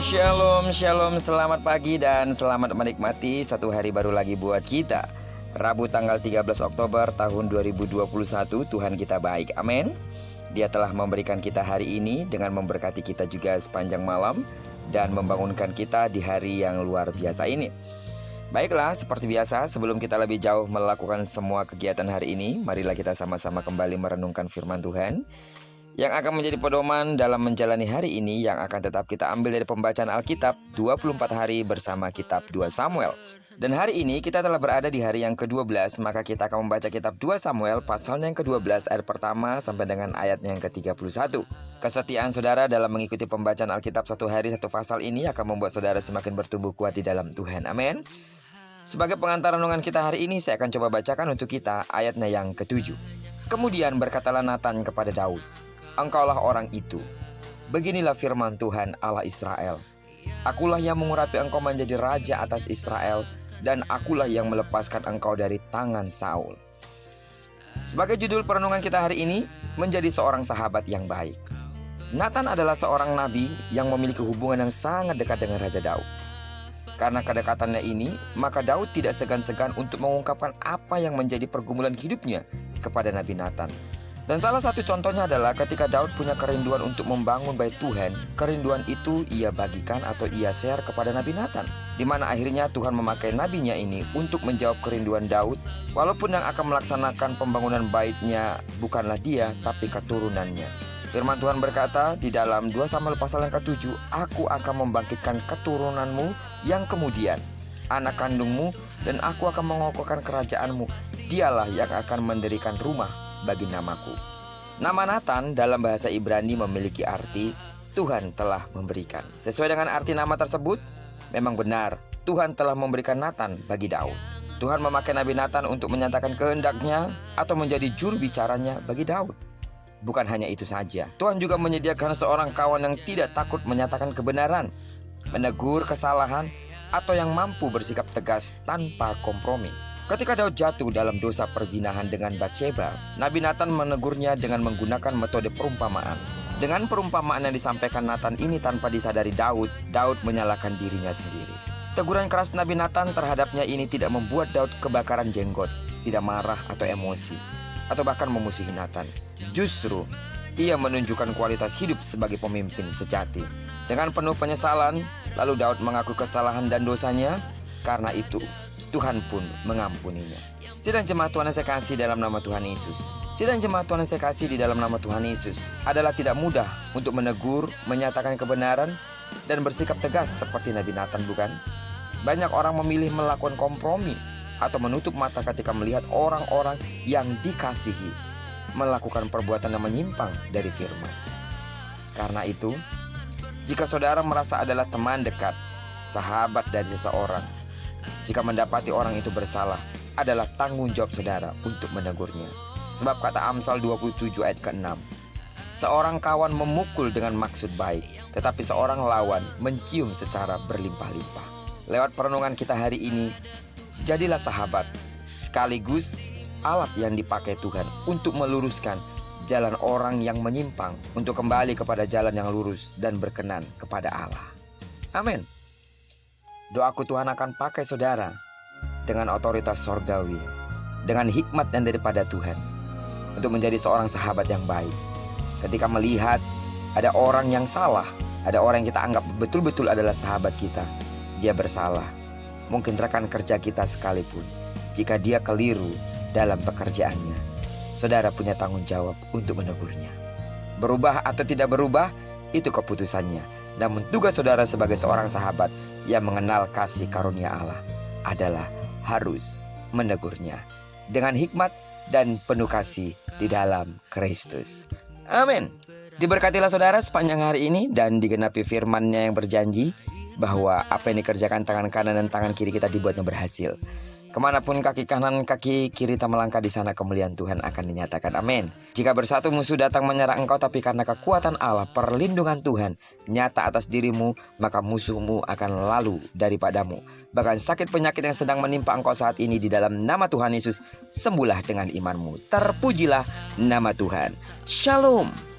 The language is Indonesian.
Shalom, shalom, selamat pagi dan selamat menikmati satu hari baru lagi buat kita. Rabu tanggal 13 Oktober tahun 2021, Tuhan kita baik, amin. Dia telah memberikan kita hari ini dengan memberkati kita juga sepanjang malam dan membangunkan kita di hari yang luar biasa ini. Baiklah, seperti biasa, sebelum kita lebih jauh melakukan semua kegiatan hari ini, marilah kita sama-sama kembali merenungkan firman Tuhan yang akan menjadi pedoman dalam menjalani hari ini, yang akan tetap kita ambil dari pembacaan Alkitab 24 hari bersama kitab 2 Samuel. Dan hari ini kita telah berada di hari yang ke-12, maka kita akan membaca kitab 2 Samuel pasalnya yang ke-12 ayat pertama sampai dengan ayatnya yang ke-31. Kesetiaan saudara dalam mengikuti pembacaan Alkitab satu hari satu pasal ini akan membuat saudara semakin bertumbuh kuat di dalam Tuhan, amin. Sebagai pengantar renungan kita hari ini, saya akan coba bacakan untuk kita ayatnya yang ke-7. Kemudian berkatalah Natan kepada Daud, "Engkaulah orang itu. Beginilah firman Tuhan Allah Israel. Akulah yang mengurapi engkau menjadi raja atas Israel, dan akulah yang melepaskan engkau dari tangan Saul." Sebagai judul perenungan kita hari ini, menjadi seorang sahabat yang baik. Natan adalah seorang nabi yang memiliki hubungan yang sangat dekat dengan Raja Daud. Karena kedekatannya ini, maka Daud tidak segan-segan untuk mengungkapkan apa yang menjadi pergumulan hidupnya kepada Nabi Natan. Dan salah satu contohnya adalah ketika Daud punya kerinduan untuk membangun bait Tuhan, kerinduan itu ia bagikan atau ia share kepada Nabi Natan, di mana akhirnya Tuhan memakai nabinya ini untuk menjawab kerinduan Daud, walaupun yang akan melaksanakan pembangunan baitnya bukanlah dia, tapi keturunannya. Firman Tuhan berkata di dalam 2 Samuel pasal yang ke-7, "Aku akan membangkitkan keturunanmu yang kemudian, anak kandungmu, dan aku akan mengokohkan kerajaanmu. Dialah yang akan mendirikan rumah bagi namaku." Nama Natan dalam bahasa Ibrani memiliki arti Tuhan telah memberikan. Sesuai dengan arti nama tersebut, memang benar Tuhan telah memberikan Natan bagi Daud. Tuhan memakai Nabi Natan untuk menyatakan kehendaknya atau menjadi juru bicaranya bagi Daud. Bukan hanya itu saja, Tuhan juga menyediakan seorang kawan yang tidak takut menyatakan kebenaran, menegur kesalahan, atau yang mampu bersikap tegas tanpa kompromi. Ketika Daud jatuh dalam dosa perzinahan dengan Batsheba, Nabi Natan menegurnya dengan menggunakan metode perumpamaan. Dengan perumpamaan yang disampaikan Natan ini tanpa disadari Daud menyalahkan dirinya sendiri. Teguran keras Nabi Natan terhadapnya ini tidak membuat Daud kebakaran jenggot, tidak marah atau emosi, atau bahkan memusuhi Natan. Justru, ia menunjukkan kualitas hidup sebagai pemimpin sejati. Dengan penuh penyesalan, lalu Daud mengaku kesalahan dan dosanya. Karena itu, Tuhan pun mengampuninya. Sidang jemaat Tuhan yang saya kasih dalam nama Tuhan Yesus. Sidang jemaat Tuhan yang saya kasih di dalam nama Tuhan Yesus adalah tidak mudah untuk menegur, menyatakan kebenaran, dan bersikap tegas seperti Nabi Natan, bukan? Banyak orang memilih melakukan kompromi atau menutup mata ketika melihat orang-orang yang dikasihi melakukan perbuatan yang menyimpang dari firman. Karena itu, jika saudara merasa adalah teman dekat, sahabat dari seseorang, jika mendapati orang itu bersalah, adalah tanggung jawab saudara untuk menegurnya. Sebab kata Amsal 27 ayat ke-6, "Seorang kawan memukul dengan maksud baik, tetapi seorang lawan mencium secara berlimpah-limpah." Lewat perenungan kita hari ini, jadilah sahabat, sekaligus alat yang dipakai Tuhan untuk meluruskan jalan orang yang menyimpang untuk kembali kepada jalan yang lurus dan berkenan kepada Allah. Amin. Doaku, Tuhan akan pakai saudara dengan otoritas sorgawi, dengan hikmat yang daripada Tuhan, untuk menjadi seorang sahabat yang baik. Ketika melihat ada orang yang salah, ada orang yang kita anggap betul-betul adalah sahabat kita, dia bersalah, mungkin rekan kerja kita sekalipun, jika dia keliru dalam pekerjaannya, saudara punya tanggung jawab untuk menegurnya. Berubah atau tidak berubah, itu keputusannya. Namun tugas saudara sebagai seorang sahabat yang mengenal kasih karunia Allah adalah harus menegurnya dengan hikmat dan penuh kasih di dalam Kristus. Amin. Diberkatilah saudara sepanjang hari ini dan digenapi firman-Nya yang berjanji bahwa apa yang dikerjakan tangan kanan dan tangan kiri kita dibuatnya berhasil. Kemanapun kaki kanan, kaki kiri kita melangkah, di sana kemuliaan Tuhan akan dinyatakan. Amin. Jika bersatu musuh datang menyerang engkau, tapi karena kekuatan Allah, perlindungan Tuhan nyata atas dirimu, maka musuhmu akan lalu daripadamu. Bahkan sakit penyakit yang sedang menimpa engkau saat ini, di dalam nama Tuhan Yesus, sembuhlah dengan imanmu. Terpujilah nama Tuhan. Shalom.